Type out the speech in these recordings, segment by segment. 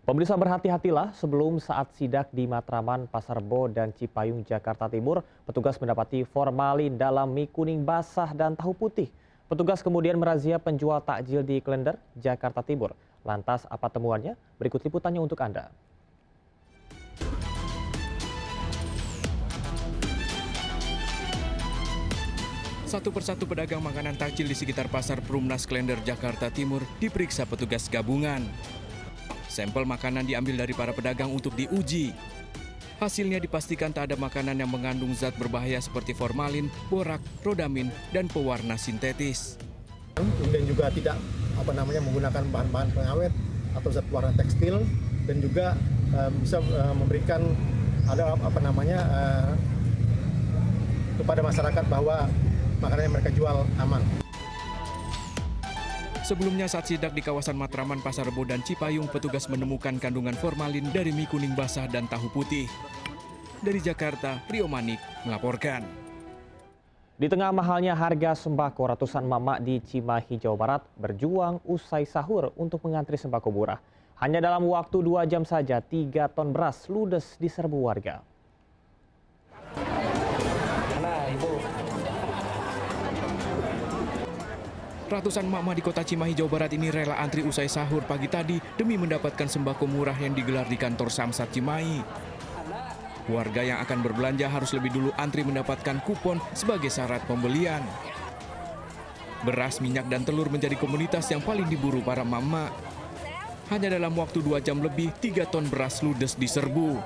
Pemirsa berhati-hatilah sebelum saat sidak di Matraman, Pasar Rebo, dan Cipayung, Jakarta Timur, petugas mendapati formalin dalam mie kuning basah dan tahu putih. Petugas kemudian merazia penjual takjil di Klender, Jakarta Timur. Lantas apa temuannya? Berikut liputannya untuk Anda. Satu persatu pedagang makanan takjil di sekitar Pasar Perumnas Klender, Jakarta Timur diperiksa petugas gabungan. Sampel makanan diambil dari para pedagang untuk diuji. Hasilnya dipastikan tak ada makanan yang mengandung zat berbahaya seperti formalin, borak, rodamin, dan pewarna sintetis. Dan juga tidak menggunakan bahan-bahan pengawet atau zat pewarna tekstil, dan juga bisa memberikan kepada masyarakat bahwa makanan yang mereka jual aman. Sebelumnya saat sidak di kawasan Matraman, Pasar Rebo, dan Cipayung, petugas menemukan kandungan formalin dari mie kuning basah dan tahu putih. Dari Jakarta, Rio Manik melaporkan. Di tengah mahalnya harga sembako, ratusan emak-emak di Cimahi, Jawa Barat berjuang usai sahur untuk mengantri sembako murah. Hanya dalam waktu 2 jam saja, 3 ton beras ludes diserbu warga. Ratusan emak-emak di kota Cimahi, Jawa Barat ini rela antri usai sahur pagi tadi demi mendapatkan sembako murah yang digelar di kantor Samsat Cimahi. Warga yang akan berbelanja harus lebih dulu antri mendapatkan kupon sebagai syarat pembelian. Beras, minyak, dan telur menjadi komoditas yang paling diburu para emak-emak. Hanya dalam waktu 2 jam lebih, 3 ton beras ludes diserbu.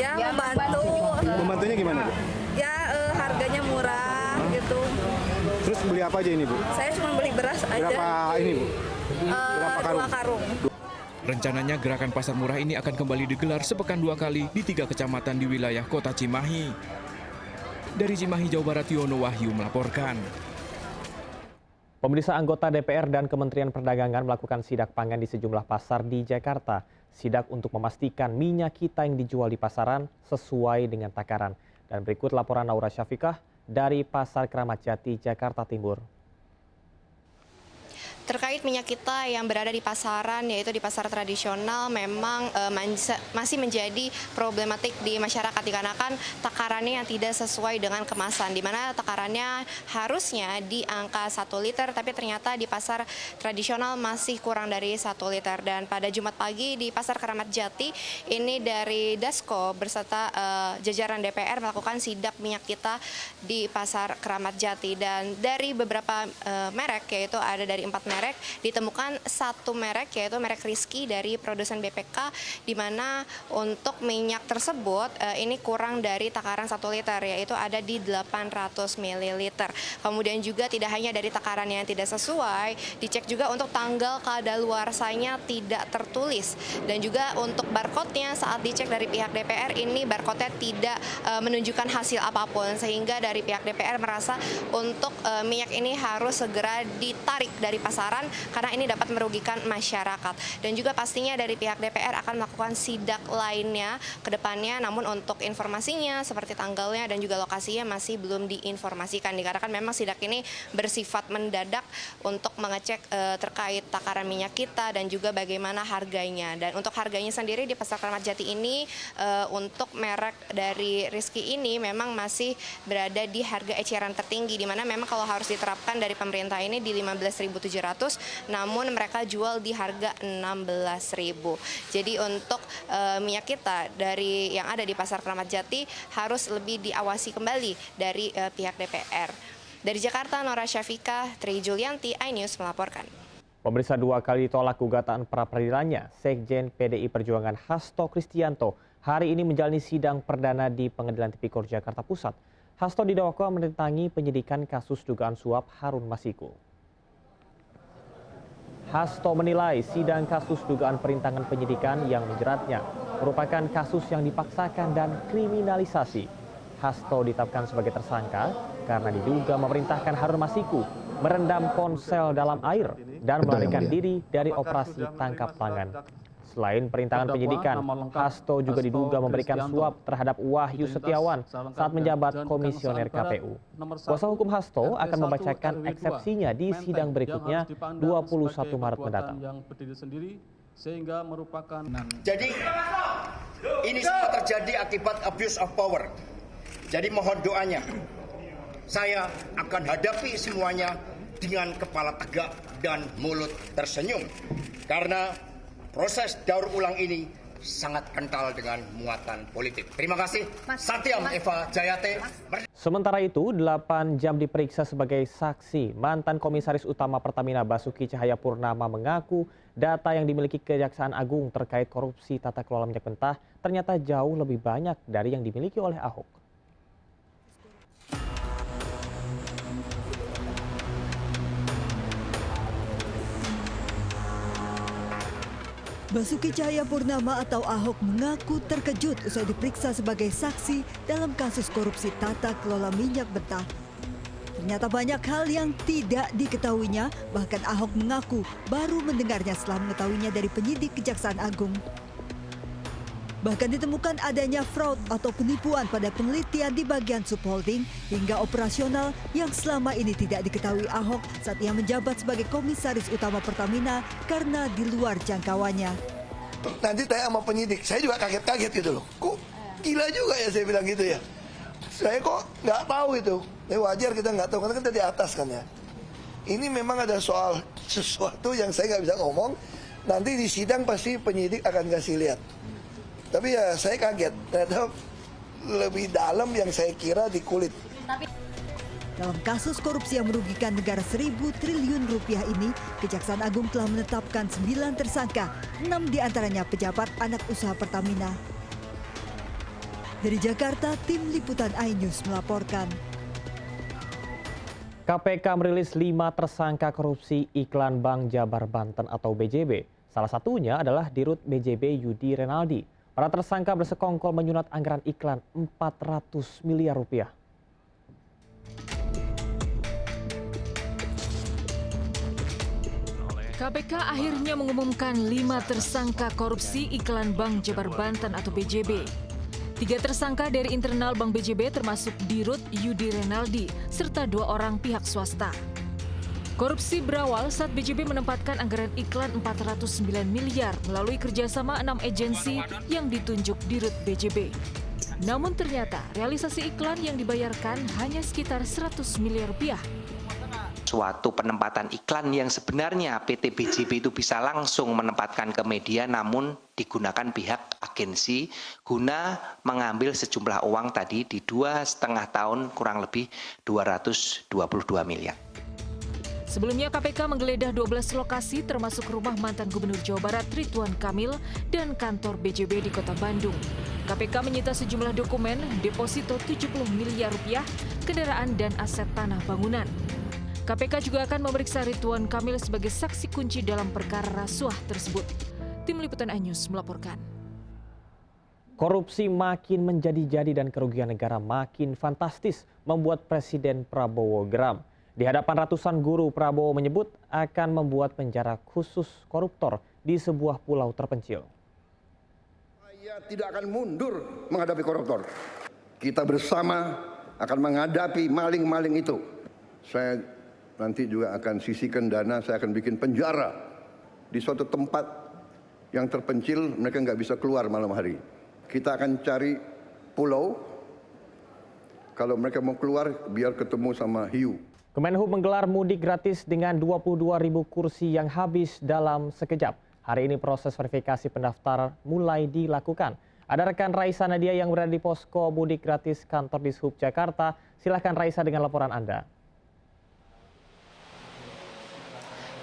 Ya, membantu. Membantunya gimana, Bu? Ya, harganya murah gitu. Terus beli apa aja ini, Bu? Saya cuma beli beras aja. Berapa ini, Bu? Berapa karung? 2 karung. Rencananya gerakan pasar murah ini akan kembali digelar sepekan 2 kali di 3 kecamatan di wilayah kota Cimahi. Dari Cimahi, Jawa Barat, Yono Wahyu melaporkan. Pemirsa, anggota DPR dan Kementerian Perdagangan melakukan sidak pangan di sejumlah pasar di Jakarta. Sidak untuk memastikan minyak kita yang dijual di pasaran sesuai dengan takaran. Dan berikut laporan Naura Syafikah dari Pasar Kramat Jati, Jakarta Timur. Terkait minyak kita yang berada di pasaran, yaitu di pasar tradisional, memang masih menjadi problematik di masyarakat dikarenakan takarannya yang tidak sesuai dengan kemasan, di mana takarannya harusnya di angka 1 liter, tapi ternyata di pasar tradisional masih kurang dari 1 liter. Dan pada Jumat pagi di Pasar Kramat Jati, ini dari Dasko beserta jajaran DPR melakukan sidak minyak kita di Pasar Kramat Jati. Dan dari beberapa merek, yaitu ada dari 4 merek, ditemukan 1 merek, yaitu merek Rizky dari produsen BPK, di mana untuk minyak tersebut ini kurang dari takaran 1 liter, yaitu ada di 800 ml. Kemudian juga tidak hanya dari takaran yang tidak sesuai, dicek juga untuk tanggal kadaluarsanya tidak tertulis. Dan juga untuk barcode-nya saat dicek dari pihak DPR, ini barcode-nya tidak menunjukkan hasil apapun, sehingga dari pihak DPR merasa untuk minyak ini harus segera ditarik dari pasaran karena ini dapat merugikan masyarakat. Dan juga pastinya dari pihak DPR akan melakukan sidak lainnya ke depannya, namun untuk informasinya seperti tanggalnya dan juga lokasinya masih belum diinformasikan, dikarenakan memang sidak ini bersifat mendadak untuk mengecek terkait takaran minyak kita dan juga bagaimana harganya. Dan untuk harganya sendiri di Pasar Kramat Jati ini untuk merek dari Rizky ini memang masih berada di harga eceran tertinggi, di mana memang kalau harus diterapkan dari pemerintah ini di 15.700, namun mereka jual di harga 16.000. Jadi untuk minyak kita dari yang ada di Pasar Kramat Jati harus lebih diawasi kembali dari pihak DPR. Dari Jakarta, Nora Syafikah, Tri Julianti, iNews melaporkan. Pemirsa, 2 kali ditolak gugatan pra-peradilannya, Sekjen PDI Perjuangan Hasto Kristianto hari ini menjalani sidang perdana di Pengadilan Tipikor Jakarta Pusat. Hasto didakwa merintangi penyidikan kasus dugaan suap Harun Masiku. Hasto menilai sidang kasus dugaan perintangan penyidikan yang menjeratnya merupakan kasus yang dipaksakan dan kriminalisasi. Hasto ditetapkan sebagai tersangka karena diduga memerintahkan Harun Masiku merendam ponsel dalam air dan melarikan diri dari operasi tangkap tangan. Selain perintangan penyidikan, Hasto juga diduga memberikan suap terhadap Wahyu Setiawan saat menjabat komisioner KPU. Kuasa hukum Hasto akan membacakan eksepsinya di sidang berikutnya 21 Maret mendatang. sehingga merupakan. Jadi ini semua terjadi akibat abuse of power. Jadi mohon doanya. Saya akan hadapi semuanya dengan kepala tegak dan mulut tersenyum. Karena proses daur ulang ini sangat kental dengan muatan politik. Terima kasih. Satyam Eva Jayate. Sementara itu, 8 jam diperiksa sebagai saksi. Mantan Komisaris Utama Pertamina Basuki Cahayapurnama mengaku data yang dimiliki Kejaksaan Agung terkait korupsi tata kelola minyak mentah ternyata jauh lebih banyak dari yang dimiliki oleh Ahok. Basuki Cahayapurnama atau Ahok mengaku terkejut usai diperiksa sebagai saksi dalam kasus korupsi tata kelola minyak mentah. Ternyata banyak hal yang tidak diketahuinya, bahkan Ahok mengaku baru mendengarnya setelah mengetahuinya dari penyidik Kejaksaan Agung. Bahkan ditemukan adanya fraud atau penipuan pada penelitian di bagian subholding hingga operasional yang selama ini tidak diketahui Ahok saat ia menjabat sebagai Komisaris Utama Pertamina karena di luar jangkauannya. Nanti tanya sama penyidik, saya juga kaget-kaget gitu loh. Kok gila juga ya saya bilang gitu ya. Saya kok nggak tahu itu. Ya wajar kita nggak tahu, karena kita di atas kan ya. Ini memang ada soal sesuatu yang saya nggak bisa ngomong. Nanti di sidang pasti penyidik akan kasih lihat. Tapi ya saya kaget, ternyata lebih dalam yang saya kira di kulit. Dalam kasus korupsi yang merugikan negara 1.000 triliun rupiah ini, Kejaksaan Agung telah menetapkan 9 tersangka, 6 diantaranya pejabat anak usaha Pertamina. Dari Jakarta, Tim Liputan iNews melaporkan. KPK merilis 5 tersangka korupsi iklan Bank Jabar Banten atau BJB. Salah satunya adalah Dirut BJB Yudi Renaldi. Para tersangka bersekongkol menyunat anggaran iklan 400 miliar rupiah. KPK akhirnya mengumumkan 5 tersangka korupsi iklan Bank Jabar Banten atau BJB. 3 tersangka dari internal Bank BJB termasuk Dirut Yudi Renaldi serta 2 orang pihak swasta. Korupsi berawal saat BJB menempatkan anggaran iklan 409 miliar melalui kerjasama 6 agensi yang ditunjuk Dirut BJB. Namun ternyata realisasi iklan yang dibayarkan hanya sekitar 100 miliar rupiah. Suatu penempatan iklan yang sebenarnya PT BJB itu bisa langsung menempatkan ke media, namun digunakan pihak agensi guna mengambil sejumlah uang tadi di 2,5 tahun kurang lebih 222 miliar. Sebelumnya KPK menggeledah 12 lokasi termasuk rumah mantan Gubernur Jawa Barat Ridwan Kamil dan kantor BJB di Kota Bandung. KPK menyita sejumlah dokumen, deposito 70 miliar rupiah, kendaraan dan aset tanah bangunan. KPK juga akan memeriksa Ridwan Kamil sebagai saksi kunci dalam perkara rasuah tersebut. Tim Liputan iNews melaporkan. Korupsi makin menjadi-jadi dan kerugian negara makin fantastis membuat Presiden Prabowo geram. Di hadapan ratusan guru, Prabowo menyebut akan membuat penjara khusus koruptor di sebuah pulau terpencil. Saya tidak akan mundur menghadapi koruptor. Kita bersama akan menghadapi maling-maling itu. Saya nanti juga akan sisihkan dana, saya akan bikin penjara di suatu tempat yang terpencil, mereka nggak bisa keluar malam hari. Kita akan cari pulau, kalau mereka mau keluar biar ketemu sama hiu. Kemenhub menggelar mudik gratis dengan 22.000 kursi yang habis dalam sekejap. Hari ini proses verifikasi pendaftar mulai dilakukan. Ada rekan Raisa Nadia yang berada di posko mudik gratis kantor Dishub Jakarta. Silahkan Raisa dengan laporan Anda.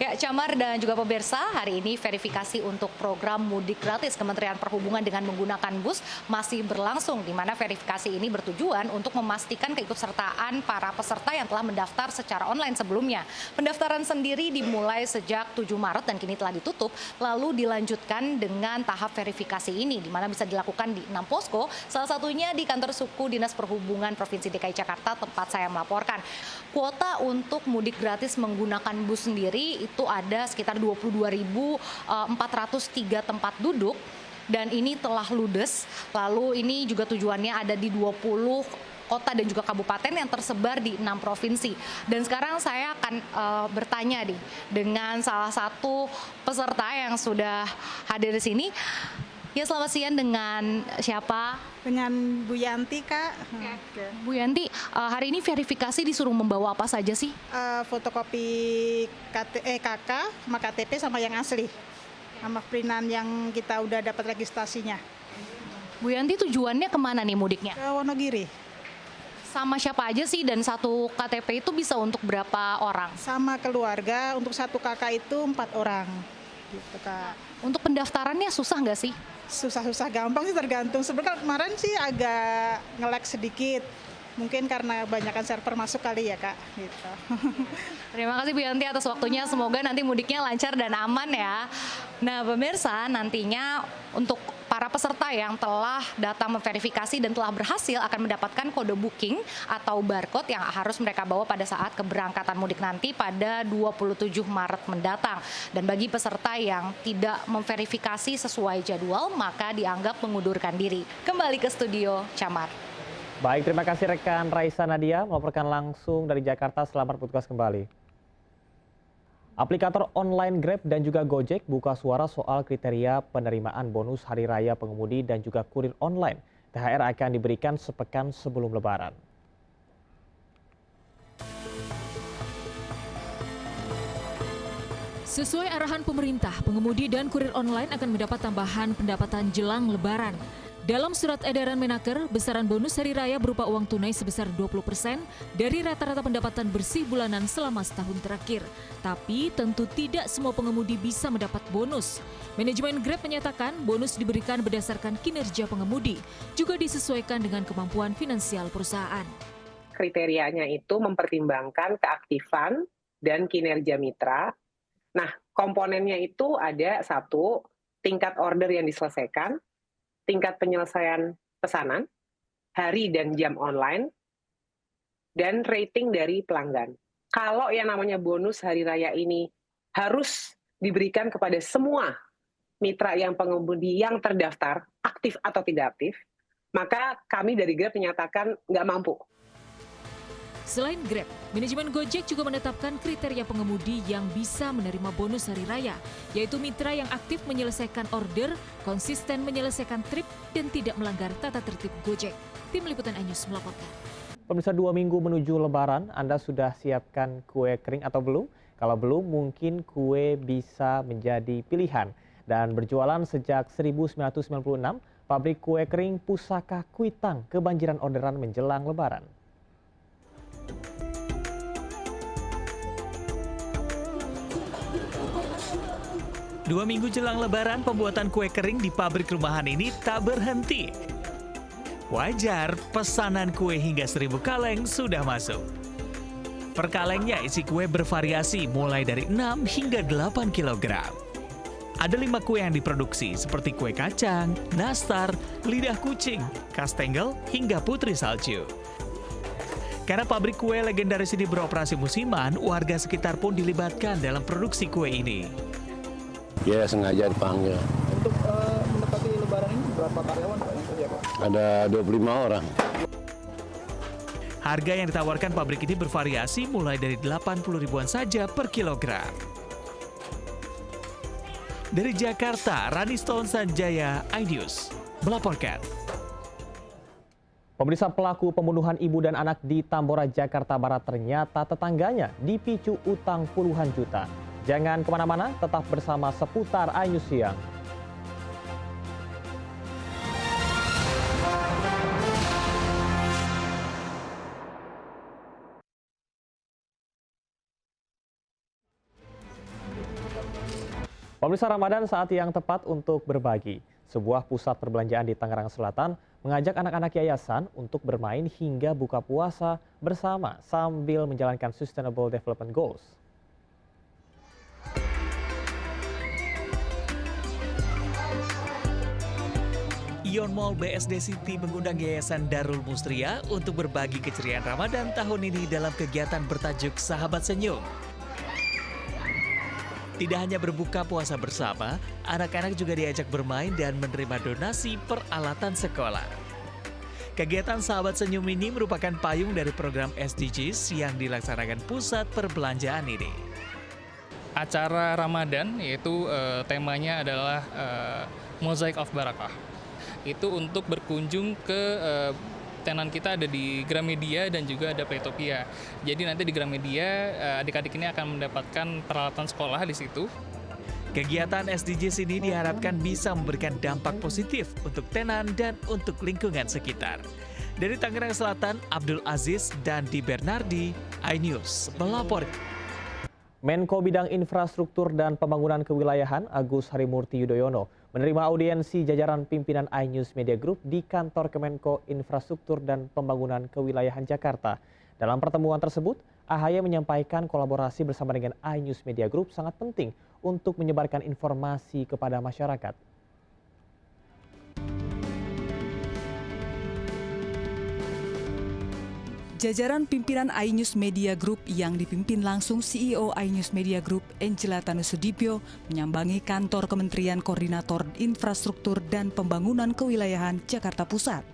Ya, Camar dan juga pemirsa, hari ini verifikasi untuk program mudik gratis Kementerian Perhubungan dengan menggunakan bus masih berlangsung, di mana verifikasi ini bertujuan untuk memastikan keikutsertaan para peserta yang telah mendaftar secara online sebelumnya. Pendaftaran sendiri dimulai sejak 7 Maret dan kini telah ditutup, lalu dilanjutkan dengan tahap verifikasi ini, di mana bisa dilakukan di 6 posko, salah satunya di kantor suku Dinas Perhubungan Provinsi DKI Jakarta, tempat saya melaporkan. Kuota untuk mudik gratis menggunakan bus sendiri itu ada sekitar 22.403 tempat duduk dan ini telah ludes. Lalu ini juga tujuannya ada di 20 kota dan juga kabupaten yang tersebar di 6 provinsi. Dan sekarang saya akan bertanya nih dengan salah satu peserta yang sudah hadir di sini. Ya, selamat siang, dengan siapa? Dengan Bu Yanti, Kak. Bu Yanti, hari ini verifikasi disuruh membawa apa saja sih? Fotokopi KK sama KTP sama yang asli. Sama printan yang kita udah dapat registrasinya. Bu Yanti, tujuannya kemana nih mudiknya? Ke Wonogiri. Sama siapa aja sih, dan satu KTP itu bisa untuk berapa orang? Sama keluarga, untuk satu kakak itu 4 orang. Gitu, Kak. Untuk pendaftarannya susah nggak sih? Susah-susah gampang sih, tergantung. Sebenarnya kemarin sih agak nge-lag sedikit. Mungkin karena kebanyakan server masuk kali ya, Kak. Gitu. Terima kasih Bu Yanti atas waktunya. Semoga nanti mudiknya lancar dan aman ya. Nah, pemirsa, nantinya untuk para peserta yang telah datang memverifikasi dan telah berhasil akan mendapatkan kode booking atau barcode yang harus mereka bawa pada saat keberangkatan mudik nanti pada 27 Maret mendatang. Dan bagi peserta yang tidak memverifikasi sesuai jadwal, maka dianggap mengundurkan diri. Kembali ke studio Camar. Baik, terima kasih rekan Raisa Nadia melaporkan langsung dari Jakarta. Selamat bertugas kembali. Aplikator online Grab dan juga Gojek buka suara soal kriteria penerimaan bonus hari raya pengemudi dan juga kurir online. THR akan diberikan sepekan sebelum Lebaran. Sesuai arahan pemerintah, pengemudi dan kurir online akan mendapat tambahan pendapatan jelang Lebaran. Dalam surat edaran Menaker, besaran bonus hari raya berupa uang tunai sebesar 20% dari rata-rata pendapatan bersih bulanan selama setahun terakhir. Tapi tentu tidak semua pengemudi bisa mendapat bonus. Manajemen Grab menyatakan bonus diberikan berdasarkan kinerja pengemudi, juga disesuaikan dengan kemampuan finansial perusahaan. Kriterianya itu mempertimbangkan keaktifan dan kinerja mitra. Nah, komponennya itu ada 1, tingkat order yang diselesaikan, tingkat penyelesaian pesanan, hari dan jam online, dan rating dari pelanggan. Kalau yang namanya bonus hari raya ini harus diberikan kepada semua mitra yang pengemudi yang terdaftar, aktif atau tidak aktif, maka kami dari Grab menyatakan nggak mampu. Selain Grab, manajemen Gojek juga menetapkan kriteria pengemudi yang bisa menerima bonus hari raya, yaitu mitra yang aktif menyelesaikan order, konsisten menyelesaikan trip, dan tidak melanggar tata tertib Gojek. Tim Liputan iNews melaporkan. Pemirsa, 2 minggu menuju Lebaran, Anda sudah siapkan kue kering atau belum? Kalau belum, mungkin kue bisa menjadi pilihan. Dan berjualan sejak 1996, pabrik kue kering Pusaka Kuitang kebanjiran orderan menjelang Lebaran. Dua minggu jelang Lebaran, pembuatan kue kering di pabrik rumahan ini tak berhenti. Wajar, pesanan kue hingga 1000 kaleng sudah masuk. Per kalengnya isi kue bervariasi mulai dari 6 hingga 8 kg. Ada 5 kue yang diproduksi seperti kue kacang, nastar, lidah kucing, kastengel, hingga putri salju. Karena pabrik kue legendaris ini beroperasi musiman, warga sekitar pun dilibatkan dalam produksi kue ini. Ya, sengaja dipanggil. Untuk mendekati Lebaran ini berapa karyawan Pak yang kerja, Pak? Ada 25 orang. Harga yang ditawarkan pabrik ini bervariasi mulai dari 80 ribuan saja per kilogram. Dari Jakarta, Raniston Sanjaya, iNews melaporkan. Pemirsa, pelaku pembunuhan ibu dan anak di Tambora, Jakarta Barat ternyata tetangganya dipicu utang puluhan juta. Jangan kemana-mana, tetap bersama Seputar iNews Siang. Pemirsa, Ramadan saat yang tepat untuk berbagi. Sebuah pusat perbelanjaan di Tangerang Selatan mengajak anak-anak yayasan untuk bermain hingga buka puasa bersama sambil menjalankan Sustainable Development Goals. Ion Mall BSD City mengundang Yayasan Darul Mustria untuk berbagi keceriaan Ramadan tahun ini dalam kegiatan bertajuk Sahabat Senyum. Tidak hanya berbuka puasa bersama, anak-anak juga diajak bermain dan menerima donasi peralatan sekolah. Kegiatan Sahabat Senyum ini merupakan payung dari program SDGs yang dilaksanakan Pusat Perbelanjaan ini. Acara Ramadan, yaitu temanya adalah Mosaic of Barakah. Itu untuk berkunjung ke tenan kita ada di Gramedia dan juga ada Playtopia. Jadi nanti di Gramedia adik-adik ini akan mendapatkan peralatan sekolah di situ. Kegiatan SDGs ini diharapkan bisa memberikan dampak positif untuk tenan dan untuk lingkungan sekitar. Dari Tangerang Selatan, Abdul Aziz dan Di Bernardi, iNews melapor. Menko Bidang Infrastruktur dan Pembangunan Kewilayahan Agus Harimurti Yudhoyono menerima audiensi jajaran pimpinan iNews Media Group di kantor Kemenko Infrastruktur dan Pembangunan Kewilayahan Jakarta. Dalam pertemuan tersebut, AHY menyampaikan kolaborasi bersama dengan iNews Media Group sangat penting untuk menyebarkan informasi kepada masyarakat. Jajaran pimpinan iNews Media Group yang dipimpin langsung CEO iNews Media Group, Angela Tanusudibyo, menyambangi kantor Kementerian Koordinator Infrastruktur dan Pembangunan Kewilayahan Jakarta Pusat.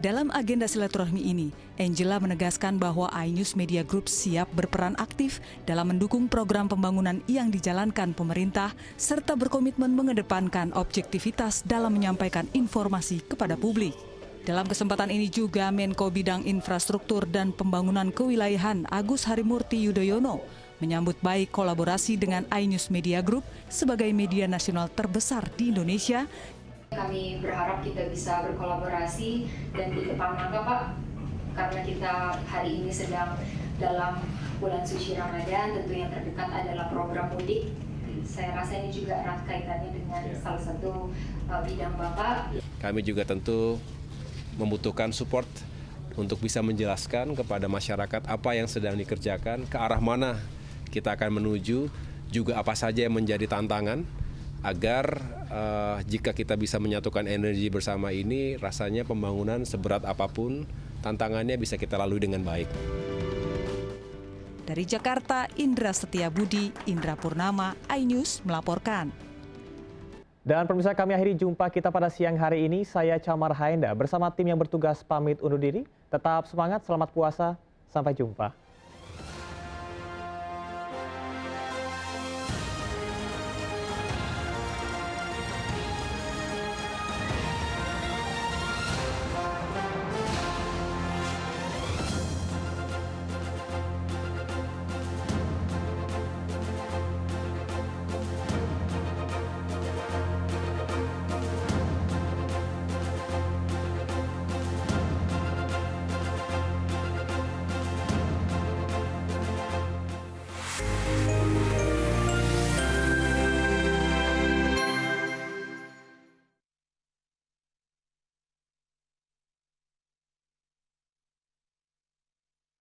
Dalam agenda silaturahmi ini, Angela menegaskan bahwa iNews Media Group siap berperan aktif dalam mendukung program pembangunan yang dijalankan pemerintah, serta berkomitmen mengedepankan objektivitas dalam menyampaikan informasi kepada publik. Dalam kesempatan ini juga Menko Bidang Infrastruktur dan Pembangunan Kewilayahan Agus Harimurti Yudhoyono menyambut baik kolaborasi dengan iNews Media Group sebagai media nasional terbesar di Indonesia. Kami berharap kita bisa berkolaborasi dan di depan mata Pak, karena kita hari ini sedang dalam bulan suci Ramadan, tentu yang terdekat adalah program mudik. Saya rasa ini juga erat kaitannya dengan salah satu bidang Bapak. Kami juga tentu membutuhkan support untuk bisa menjelaskan kepada masyarakat apa yang sedang dikerjakan, ke arah mana kita akan menuju, juga apa saja yang menjadi tantangan, agar jika kita bisa menyatukan energi bersama ini, rasanya pembangunan seberat apapun tantangannya bisa kita lalui dengan baik. Dari Jakarta, Indra Setiabudi, Indra Purnama, iNews melaporkan. Dan pemirsa, kami akhiri jumpa kita pada siang hari ini. Saya Camar Haenda bersama tim yang bertugas pamit undur diri. Tetap semangat, selamat puasa, sampai jumpa.